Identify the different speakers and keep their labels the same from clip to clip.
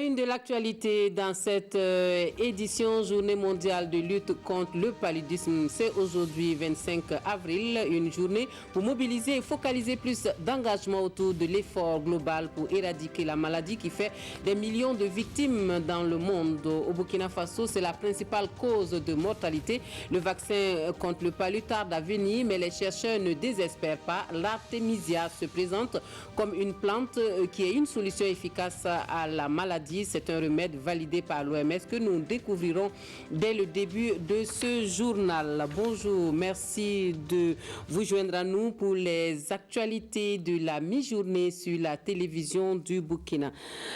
Speaker 1: une de l'actualité dans cette édition Journée mondiale de lutte contre le paludisme, c'est aujourd'hui 25 avril, une journée pour mobiliser et focaliser plus d'engagement autour de l'effort global pour éradiquer la maladie qui fait des millions de victimes dans le monde. Au Burkina Faso, c'est la principale cause de mortalité. Le vaccin contre le palu tarde à venir, mais les chercheurs ne désespèrent pas. L'artémisia se présente comme une plante qui est une solution efficace à la maladie. C'est un remède validé par l'OMS que nous découvrirons dès le début de ce journal. Bonjour, merci de vous joindre à nous pour les actualités de la mi-journée sur la télévision du Burkina.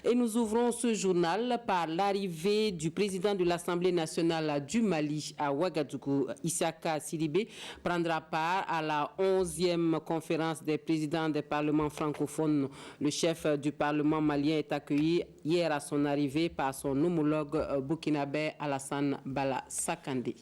Speaker 1: Et nous ouvrons ce journal par l'arrivée du président de l'Assemblée nationale du Mali à Ouagadougou. Issaka Sidibé prendra part à la 11e conférence des présidents des parlements francophones. Le chef du Parlement malien est accueilli hier à son arrivée par son homologue burkinabé Alassane Bala Sakandé.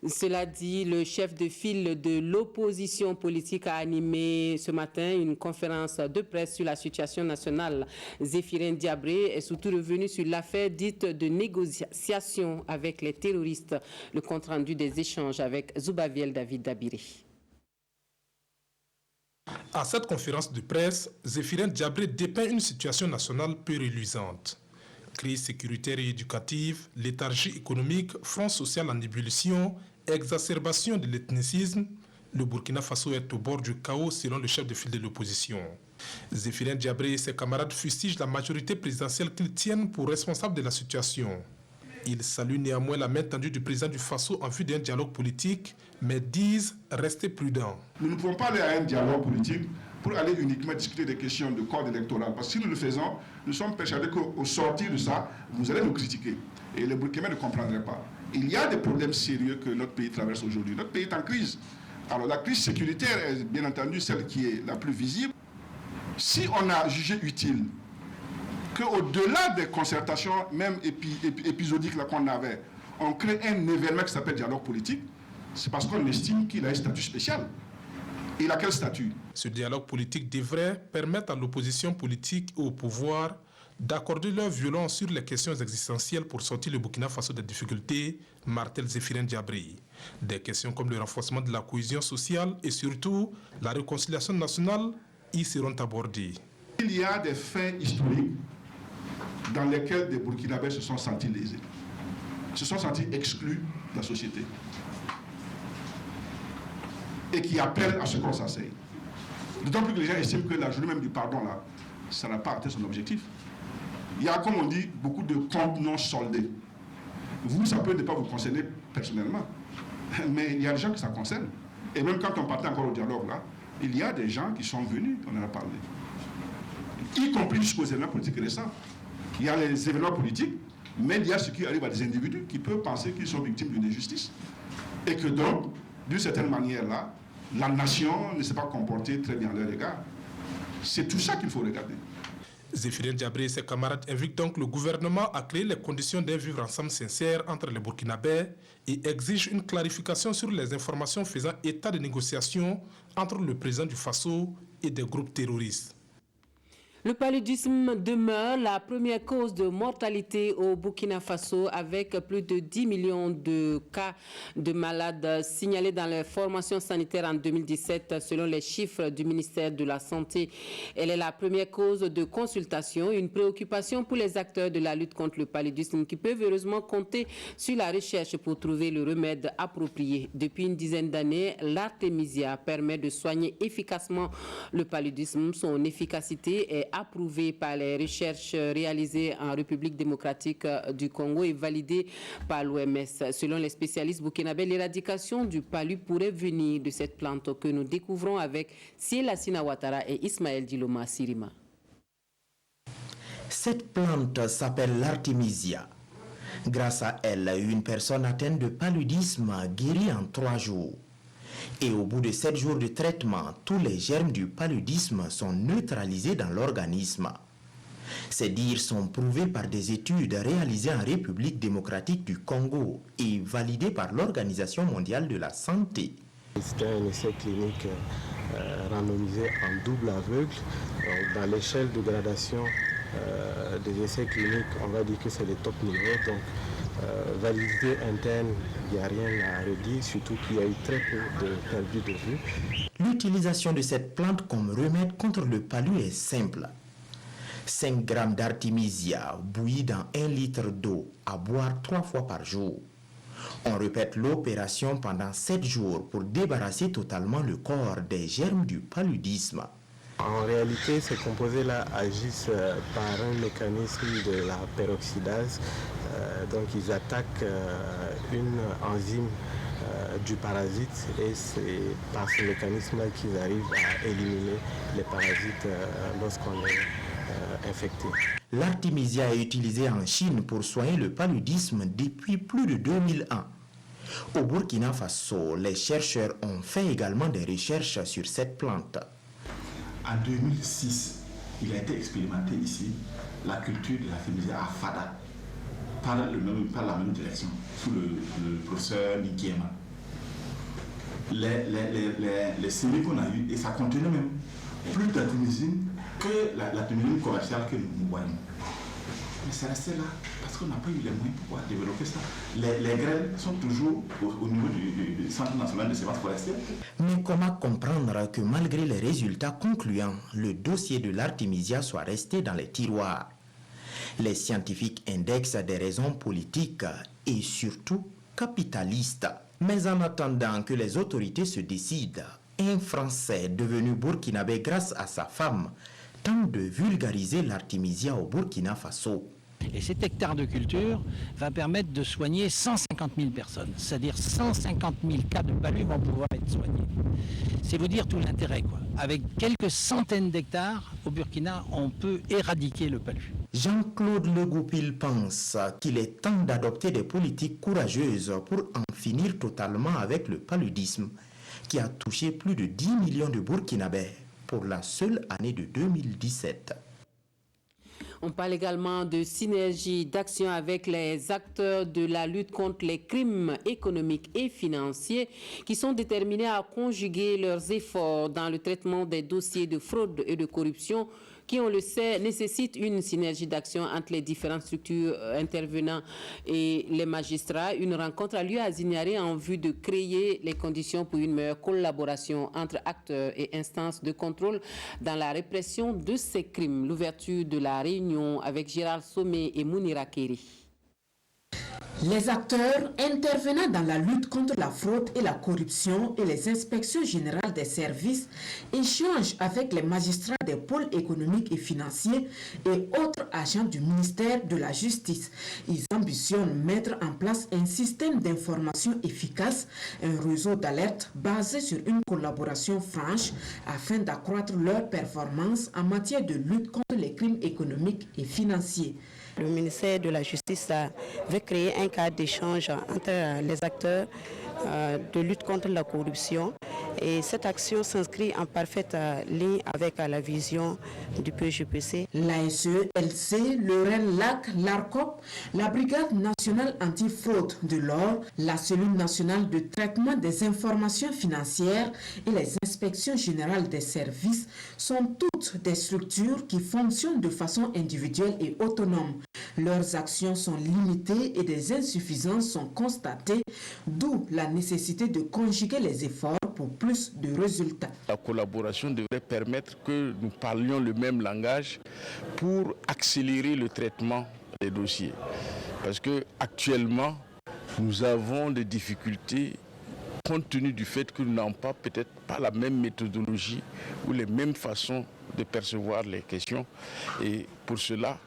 Speaker 1: Cela dit, le chef de file de l'opposition politique a animé ce matin une conférence de presse sur la situation nationale. Zéphirin Diabré est surtout revenu sur l'affaire dite de négociation avec les terroristes. Le compte-rendu des échanges avec Zoubaviel David Dabiri.
Speaker 2: À cette conférence de presse, Zéphirin Diabré dépeint une situation nationale peu reluisante. Crise sécuritaire et éducative, léthargie économique, front social en ébullition, exacerbation de l'ethnicisme, le Burkina Faso est au bord du chaos selon le chef de file de l'opposition. Zéphirin Diabré et ses camarades fustigent la majorité présidentielle qu'ils tiennent pour responsable de la situation. Ils saluent néanmoins la main tendue du président du Faso en vue d'un dialogue politique, mais disent rester prudents.
Speaker 3: Nous ne pouvons pas aller à un dialogue politique pour aller uniquement discuter des questions de code électoral. Parce que si nous le faisons, nous sommes persuadés qu'au sortir de ça, vous allez nous critiquer. Et les Burkinabés ne comprendraient pas. Il y a des problèmes sérieux que notre pays traverse aujourd'hui. Notre pays est en crise. Alors la crise sécuritaire est bien entendu celle qui est la plus visible. Si on a jugé utile qu'au-delà des concertations, même épisodiques qu'on avait, on crée un événement qui s'appelle dialogue politique, c'est parce qu'on estime qu'il a un statut spécial. Il a quel statut?
Speaker 2: Ce dialogue politique devrait permettre à l'opposition politique et au pouvoir d'accorder leur violence sur les questions existentielles pour sortir le Burkina Faso des difficultés, martèle Zéphirin Diabré. Des questions comme le renforcement de la cohésion sociale et surtout la réconciliation nationale y seront abordées.
Speaker 3: Il y a des faits historiques dans lesquels des Burkinabés se sont sentis lésés, se sont sentis exclus de la société et qui appellent à ce qu'on s'asseye. D'autant plus que les gens estiment que la journée même du pardon, là, ça n'a pas atteint son objectif. Il y a, comme on dit, beaucoup de comptes non soldés. Vous, ça peut ne pas vous concerner personnellement, mais il y a des gens que ça concerne. Et même quand on partait encore au dialogue, là, il y a des gens qui sont venus, on en a parlé, y compris jusqu'aux événements politiques récents. Il y a les événements politiques, mais il y a ce qui arrive à des individus qui peuvent penser qu'ils sont victimes d'une injustice. Et que donc, d'une certaine manière-là, la nation ne s'est pas comportée très bien à leur égard. C'est tout ça qu'il faut regarder.
Speaker 2: Zéphirin Diabré et ses camarades invitent donc le gouvernement à créer les conditions d'un vivre ensemble sincère entre les Burkinabés et exigent une clarification sur les informations faisant état de négociations entre le président du Faso et des groupes terroristes.
Speaker 1: Le paludisme demeure la première cause de mortalité au Burkina Faso avec plus de 10 millions de cas de malades signalés dans les formations sanitaires en 2017 selon les chiffres du ministère de la Santé. Elle est la première cause de consultation, une préoccupation pour les acteurs de la lutte contre le paludisme qui peuvent heureusement compter sur la recherche pour trouver le remède approprié. Depuis une dizaine d'années, l'artémisia permet de soigner efficacement le paludisme. Son efficacité est approuvée par les recherches réalisées en République démocratique du Congo et validée par l'OMS. Selon les spécialistes burkinabés, l'éradication du palu pourrait venir de cette plante que nous découvrons avec Siela Sina Ouattara et Ismaël Diloma Sirima.
Speaker 4: Cette plante s'appelle l'artémisia. Grâce à elle, une personne atteinte de paludisme guérit en 3 jours. Et au bout de 7 jours de traitement, tous les germes du paludisme sont neutralisés dans l'organisme. Ces dires sont prouvés par des études réalisées en République démocratique du Congo et validées par l'Organisation mondiale de la santé.
Speaker 5: C'était un essai clinique randomisé en double aveugle. Donc, dans l'échelle de gradation des essais cliniques, on va dire que c'est le top niveau. Donc, validité interne, il n'y a rien à redire, surtout qu'il y a eu très peu de perdu de vue.
Speaker 4: L'utilisation de cette plante comme remède contre le palu est simple. 5 grammes d'artémisia bouillis dans 1 litre d'eau à boire 3 fois par jour. On répète l'opération pendant 7 jours pour débarrasser totalement le corps des germes du paludisme.
Speaker 5: En réalité, ces composés-là agissent par un mécanisme de la peroxydase. Donc ils attaquent une enzyme du parasite et c'est par ce mécanisme-là qu'ils arrivent à éliminer les parasites lorsqu'on est infecté.
Speaker 4: L'artémisia est utilisée en Chine pour soigner le paludisme depuis plus de 2001. Au Burkina Faso, les chercheurs ont fait également des recherches sur cette plante.
Speaker 6: En 2006, il a été expérimenté ici la culture de l'artémisia à Fada par la même direction, sous le professeur Nikiema. Les séries qu'on a eues, et ça contenait même plus d'artémisine que l'artémisine commerciale que nous voyons. Mais c'est resté là parce qu'on n'a pas eu les moyens pour pouvoir développer ça. Les graines sont toujours au niveau du Centre national de semences forestières.
Speaker 4: Mais comment comprendre que malgré les résultats concluants, le dossier de l'artémisia soit resté dans les tiroirs? Les scientifiques indexent des raisons politiques et surtout capitalistes. Mais en attendant que les autorités se décident, un Français devenu burkinabé grâce à sa femme tente de vulgariser l'artémisia au Burkina Faso.
Speaker 7: Et cet hectare de culture va permettre de soigner 150 000 personnes. C'est-à-dire 150 000 cas de palu vont pouvoir être soignés. C'est vous dire tout l'intérêt, quoi. Avec quelques centaines d'hectares, au Burkina, on peut éradiquer le palu.
Speaker 4: Jean-Claude Le Goupil pense qu'il est temps d'adopter des politiques courageuses pour en finir totalement avec le paludisme qui a touché plus de 10 millions de Burkinabés pour la seule année de 2017.
Speaker 1: On parle également de synergie d'action avec les acteurs de la lutte contre les crimes économiques et financiers qui sont déterminés à conjuguer leurs efforts dans le traitement des dossiers de fraude et de corruption qui, on le sait, nécessitent une synergie d'action entre les différentes structures intervenant et les magistrats. Une rencontre a lieu à Zignaré en vue de créer les conditions pour une meilleure collaboration entre acteurs et instances de contrôle dans la répression de ces crimes. L'ouverture de la réunion avec Gérald Sommet et Mounira Kéri.
Speaker 8: Les acteurs intervenant dans la lutte contre la fraude et la corruption et les inspections générales des services échangent avec les magistrats des pôles économiques et financiers et autres agents du ministère de la Justice. Ils ambitionnent mettre en place un système d'information efficace, un réseau d'alerte basé sur une collaboration franche afin d'accroître leur performance en matière de lutte contre les crimes économiques et financiers.
Speaker 9: Le ministère de la Justice veut créer un cadre d'échange entre les acteurs de lutte contre la corruption et cette action s'inscrit en parfaite ligne avec la vision du PJPC.
Speaker 8: L'ASE, LC, le RENLAC, l'ARCOP, la Brigade nationale anti-fraude de l'or, la cellule nationale de traitement des informations financières et les inspections générales des services sont toutes des structures qui fonctionnent de façon individuelle et autonome. Leurs actions sont limitées et des insuffisances sont constatées, d'où la nécessité de conjuguer les efforts pour plus de résultats.
Speaker 10: La collaboration devrait permettre que nous parlions le même langage pour accélérer le traitement des dossiers. Parce qu'actuellement, nous avons des difficultés compte tenu du fait que nous n'avons peut-être pas la même méthodologie ou les mêmes façons de percevoir les questions. Et pour cela,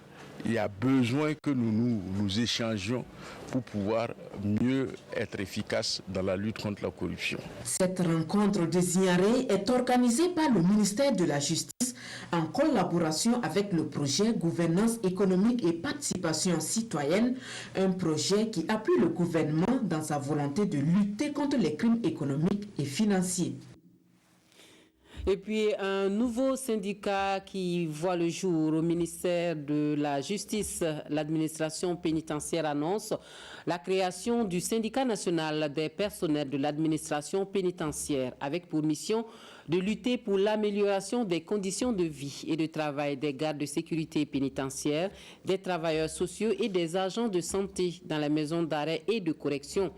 Speaker 10: il y a besoin que nous échangions pour pouvoir mieux être efficaces dans la lutte contre la corruption.
Speaker 8: Cette rencontre de Zignaré est organisée par le ministère de la Justice en collaboration avec le projet Gouvernance économique et participation citoyenne, un projet qui appuie le gouvernement dans sa volonté de lutter contre les crimes économiques et financiers.
Speaker 1: Et puis, un nouveau syndicat qui voit le jour au ministère de la Justice. L'administration pénitentiaire annonce la création du syndicat national des personnels de l'administration pénitentiaire avec pour mission de lutter pour l'amélioration des conditions de vie et de travail des gardes de sécurité pénitentiaire, des travailleurs sociaux et des agents de santé dans les maisons d'arrêt et de correction.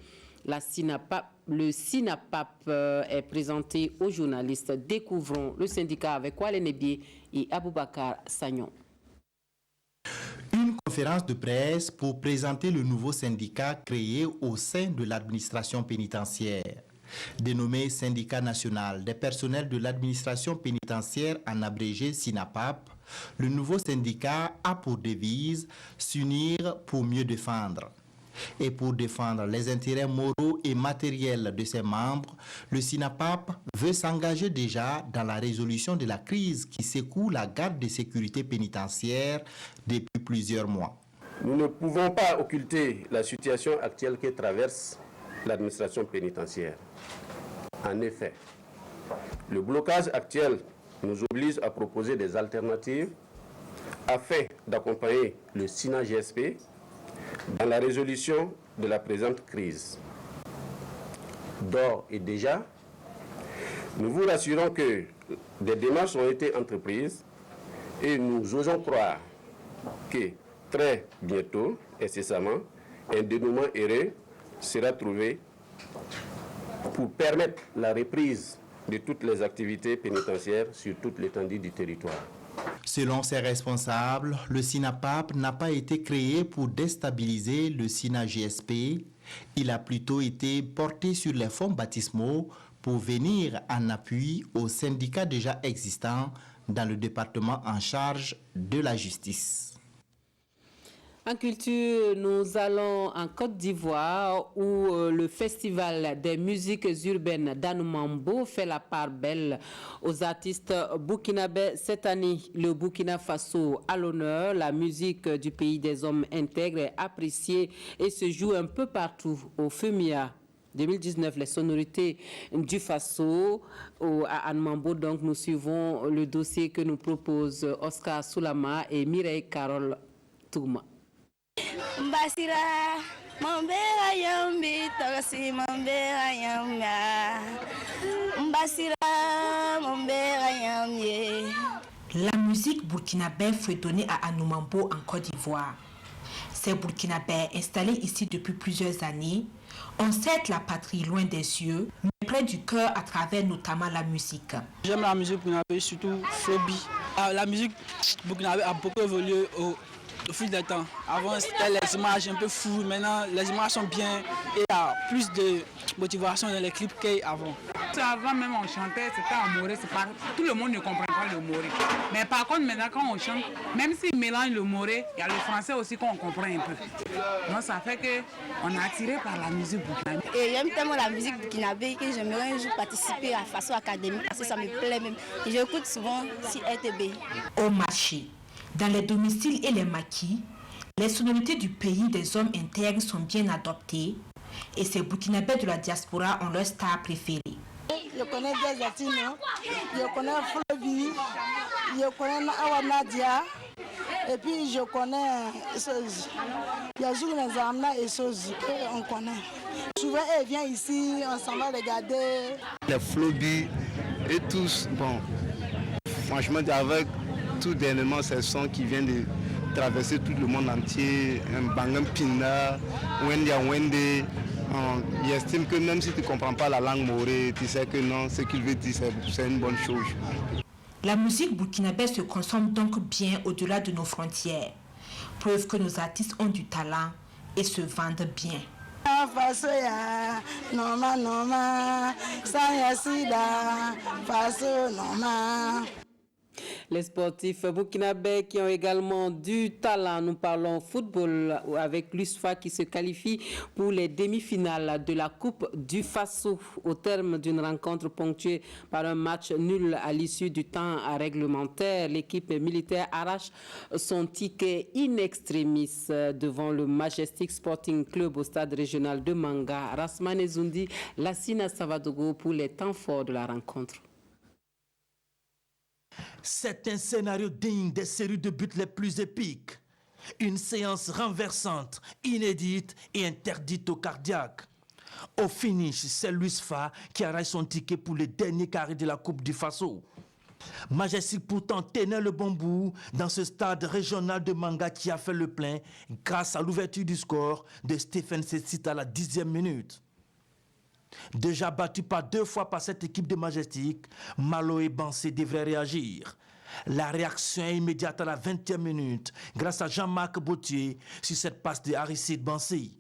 Speaker 1: Le SINAPAP est présenté aux journalistes. Découvrons le syndicat avec Wale Nebié et Aboubakar Sagnon.
Speaker 4: Une conférence de presse pour présenter le nouveau syndicat créé au sein de l'administration pénitentiaire. Dénommé Syndicat national des personnels de l'administration pénitentiaire en abrégé SINAPAP, le nouveau syndicat a pour devise « S'unir pour mieux défendre ». Et pour défendre les intérêts moraux et matériels de ses membres, le SINAPAP veut s'engager déjà dans la résolution de la crise qui secoue la garde de sécurité pénitentiaire depuis plusieurs mois.
Speaker 11: Nous ne pouvons pas occulter la situation actuelle que traverse l'administration pénitentiaire. En effet, le blocage actuel nous oblige à proposer des alternatives afin d'accompagner le SINA-GSP dans la résolution de la présente crise. D'ores et déjà, nous vous rassurons que des démarches ont été entreprises et nous osons croire que très bientôt, incessamment, un dénouement heureux sera trouvé pour permettre la reprise de toutes les activités pénitentiaires sur toute l'étendue du territoire.
Speaker 4: Selon ses responsables, le SINAPAP n'a pas été créé pour déstabiliser le SINA-GSP. Il a plutôt été porté sur les fonds baptismaux pour venir en appui aux syndicats déjà existants dans le département en charge de la justice.
Speaker 1: En culture, nous allons en Côte d'Ivoire où le festival des musiques urbaines d'Anoumambo fait la part belle aux artistes burkinabés. Cette année, le Burkina Faso à l'honneur. La musique du pays des hommes intègres est appréciée et se joue un peu partout au FEMIA. 2019, les sonorités du Faso à Anoumambo. Donc, nous suivons le dossier que nous proposent Oscar Soulama et Mireille Carole Touma.
Speaker 12: Mbasira Mambera Yambi Tagasi Mambera Yamba Mbasira Mambera Yambi.
Speaker 8: La musique burkinabé fredonnée à Anoumambo en Côte d'Ivoire. Ces burkinabés installés ici depuis plusieurs années ont certes la patrie loin des yeux, mais près du cœur à travers notamment la musique.
Speaker 13: J'aime la musique burkinabé, surtout Flobi. La musique burkinabé a beaucoup évolué au fil du temps. Avant, c'était les images un peu floues. Maintenant, les images sont bien et il y a plus de motivation dans les clips qu'avant.
Speaker 14: Avant même, on chantait, c'était en moré. Tout le monde ne comprend pas le moré. Mais par contre, maintenant, quand on chante, même s'ils mélangent le moré, il y a le français aussi qu'on comprend un peu. Donc, ça fait qu'on est attiré par la musique burkinabé.
Speaker 12: Et j'aime tellement la musique burkinabé que j'aimerais un jour participer à Faso Academy parce que ça me plaît même. Et j'écoute souvent si RTB.
Speaker 8: Au marché, dans les domiciles et les maquis, les sonorités du pays des hommes intègres sont bien adoptées et ces burkinabés de la diaspora ont leur star préférée.
Speaker 15: Je connais des Latino, je connais Flobi, je connais Awa Nadia et puis je connais Sozi. Il y a toujours les Amna et Sozi qu'on connaît. Souvent, ils viennent ici, on s'en va regarder.
Speaker 16: Les Flobi et tous, bon, franchement, avec tout dernièrement ces sons qui viennent de traverser tout le monde entier, un Bangam Pinda, Wendia Wende. J'estime que même si tu ne comprends pas la langue morée, tu sais que non, ce qu'il veut dire, c'est une bonne chose.
Speaker 8: La musique burkinabé se consomme donc bien au-delà de nos frontières. Preuve que nos artistes ont du talent et se vendent bien.
Speaker 1: Les sportifs burkinabés qui ont également du talent. Nous parlons football avec l'USFA qui se qualifie pour les demi-finales de la Coupe du Faso au terme d'une rencontre ponctuée par un match nul à l'issue du temps réglementaire. L'équipe militaire arrache son ticket in extremis devant le Majestic Sporting Club au stade régional de Manga. Rasmane Zundi, Lassina Savadogo pour les temps forts de la rencontre.
Speaker 17: C'est un scénario digne des séries de buts les plus épiques. Une séance renversante, inédite et interdite aux cardiaques. Au finish, c'est l'USFA qui arrache son ticket pour le dernier carré de la Coupe du Faso. Majestic pourtant tenait le bon bout dans ce stade régional de Manga qui a fait le plein grâce à l'ouverture du score de Stephen Setsit à la 10e minute. Déjà battu par 2 fois par cette équipe de Majestic, Malo et Bansé devraient réagir. La réaction est immédiate à la 20e minute grâce à Jean-Marc Bautier sur cette passe de Aristide Bansé.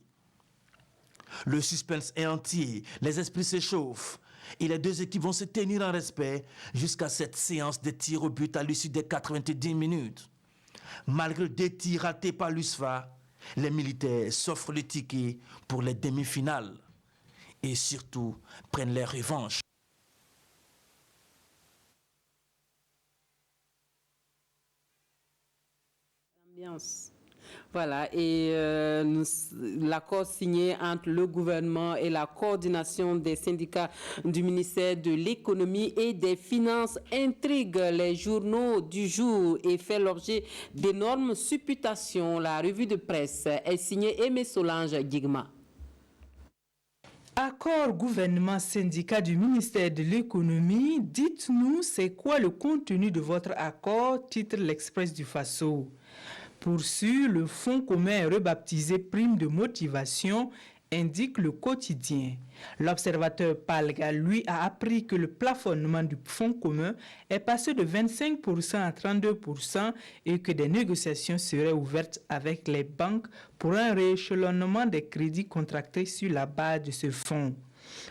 Speaker 17: Le suspense est entier, les esprits s'échauffent et les 2 équipes vont se tenir en respect jusqu'à cette séance de tirs au but à l'issue des 90 minutes. Malgré 2 tirs ratés par l'USFA, les militaires s'offrent le ticket pour les demi-finales et surtout prennent leur revanche.
Speaker 1: Voilà, et l'accord signé entre le gouvernement et la coordination des syndicats du ministère de l'économie et des finances intrigue les journaux du jour et fait l'objet d'énormes supputations. La revue de presse est signée Aimé Solange Guigma.
Speaker 18: Accord gouvernement-syndicat du ministère de l'économie, dites-nous c'est quoi le contenu de votre accord, titre l'Express du Faso. Pour sûr, le fonds commun rebaptisé prime de motivation indique le quotidien. L'observateur Palga, lui, a appris que le plafonnement du fonds commun est passé de 25% à 32% et que des négociations seraient ouvertes avec les banques pour un rééchelonnement des crédits contractés sur la base de ce fonds.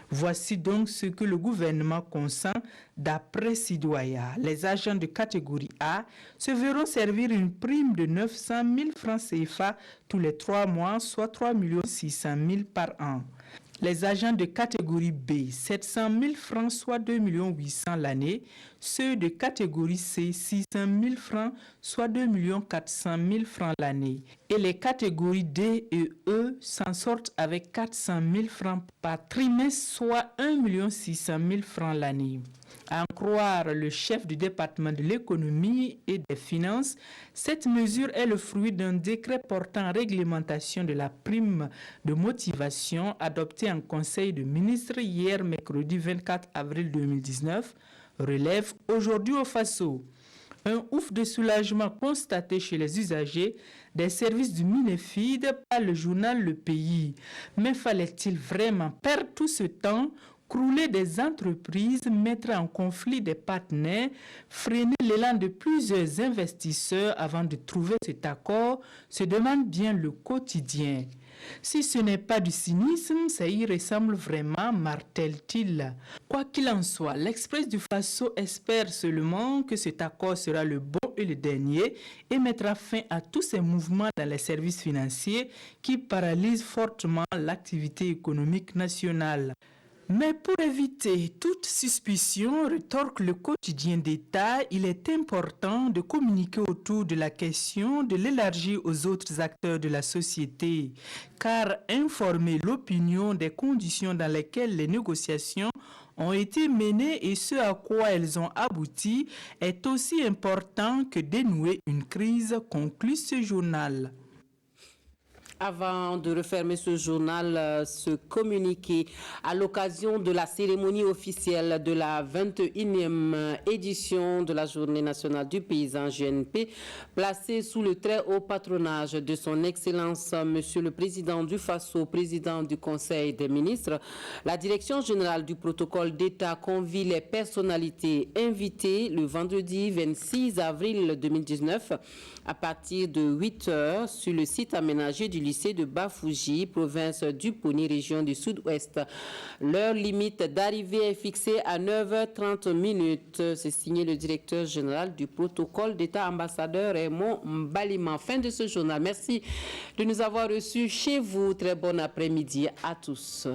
Speaker 18: Voici donc ce que le gouvernement consent d'après Sidoya. Les agents de catégorie A se verront servir une prime de 900 000 francs CFA tous les 3 mois, soit 3 600 000 par an. Les agents de catégorie B, 700 000 francs, soit 2 800 l'année. Ceux de catégorie C, 600 000 francs, soit 2 400 000 francs l'année. Et les catégories D et E s'en sortent avec 400 000 francs par trimestre, soit 1 600 000 francs l'année. À en croire le chef du département de l'économie et des finances, cette mesure est le fruit d'un décret portant réglementation de la prime de motivation adopté en Conseil de ministres hier mercredi 24 avril 2019, relève aujourd'hui au Faso. Un ouf de soulagement constaté chez les usagers des services du Minefid par le journal Le Pays. Mais fallait-il vraiment perdre tout ce temps, crouler des entreprises, mettre en conflit des partenaires, freiner l'élan de plusieurs investisseurs avant de trouver cet accord, se demande bien le quotidien. Si ce n'est pas du cynisme, ça y ressemble vraiment, martèle-t-il. Quoi qu'il en soit, l'Express du Faso espère seulement que cet accord sera le bon et le dernier et mettra fin à tous ces mouvements dans les services financiers qui paralysent fortement l'activité économique nationale. Mais pour éviter toute suspicion, rétorque le quotidien d'État, il est important de communiquer autour de la question, de l'élargir aux autres acteurs de la société, car informer l'opinion des conditions dans lesquelles les négociations ont été menées et ce à quoi elles ont abouti est aussi important que dénouer une crise, conclut ce journal.
Speaker 1: Avant de refermer ce journal, ce communiqué à l'occasion de la cérémonie officielle de la 21e édition de la Journée nationale du paysan JNP, placée sous le très haut patronage de son Excellence Monsieur le Président du Faso, Président du Conseil des ministres, la Direction générale du protocole d'État convie les personnalités invitées le vendredi 26 avril 2019 à partir de 8h sur le site aménagé du lycée de Bafouji, province du Poni, région du sud-ouest. Leur limite d'arrivée est fixée à 9h30. C'est signé le directeur général du protocole d'État, ambassadeur Raymond Mbalima. Fin de ce journal. Merci de nous avoir reçus chez vous. Très bon après-midi à tous.